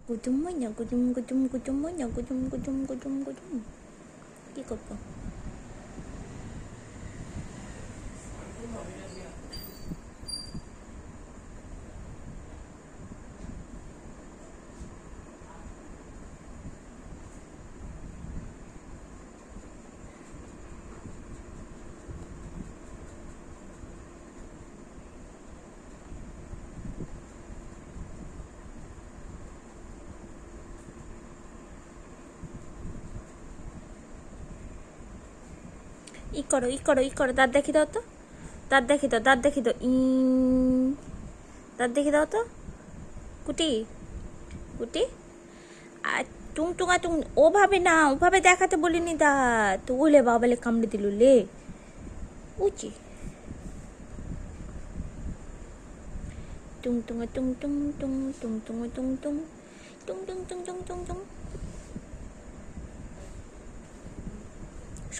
গুজুম মইনা গুজুম গুজুম গুজুম মইনা গুজুম গুজুম গুজুম গুজুম। কি করবো? ই করো ই করো ই করো, দাঁত দেখি দাও তো, দাঁত দেখি দাও, দাঁত দেখি দাও, দাঁত দেখি দাও তো কুটি, কুটি। আর টুংটুঙা টুং, ওভাবে না, ওভাবে দেখাতে বলিনি দাঁত। ওলে বাবালে কামড়ে দিল লে, উচি। টুংটুঙা টুং টুং টুং টুংটুঙা টুং টুং টুং টুং টুং টুং টুং টুং।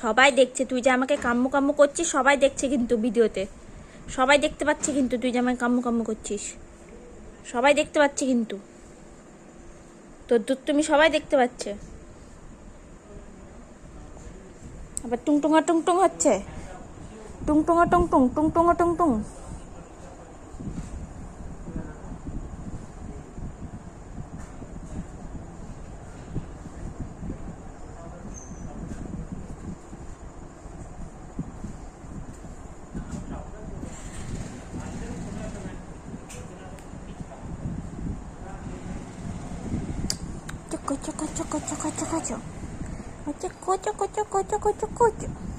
সবাই দেখছে তুই যে আমাকে কাম্মু কাম্মু করছিস, সবাই দেখছে কিন্তু ভিডিওতে, সবাই দেখতে পাচ্ছে কিন্তু তুই যে আমাকে কাম্মু কাম্মু করছিস, সবাই দেখতে পাচ্ছে কিন্তু, তোর দুধ তুমি সবাই দেখতে পাচ্ছে। আবার টুংটুঙা টুংটুং হচ্ছে, টুংটুঙা টুংটুং টুংটুঙা টুংটুং। Choco choco choco choco choco choco choco choco choco choco choco choco.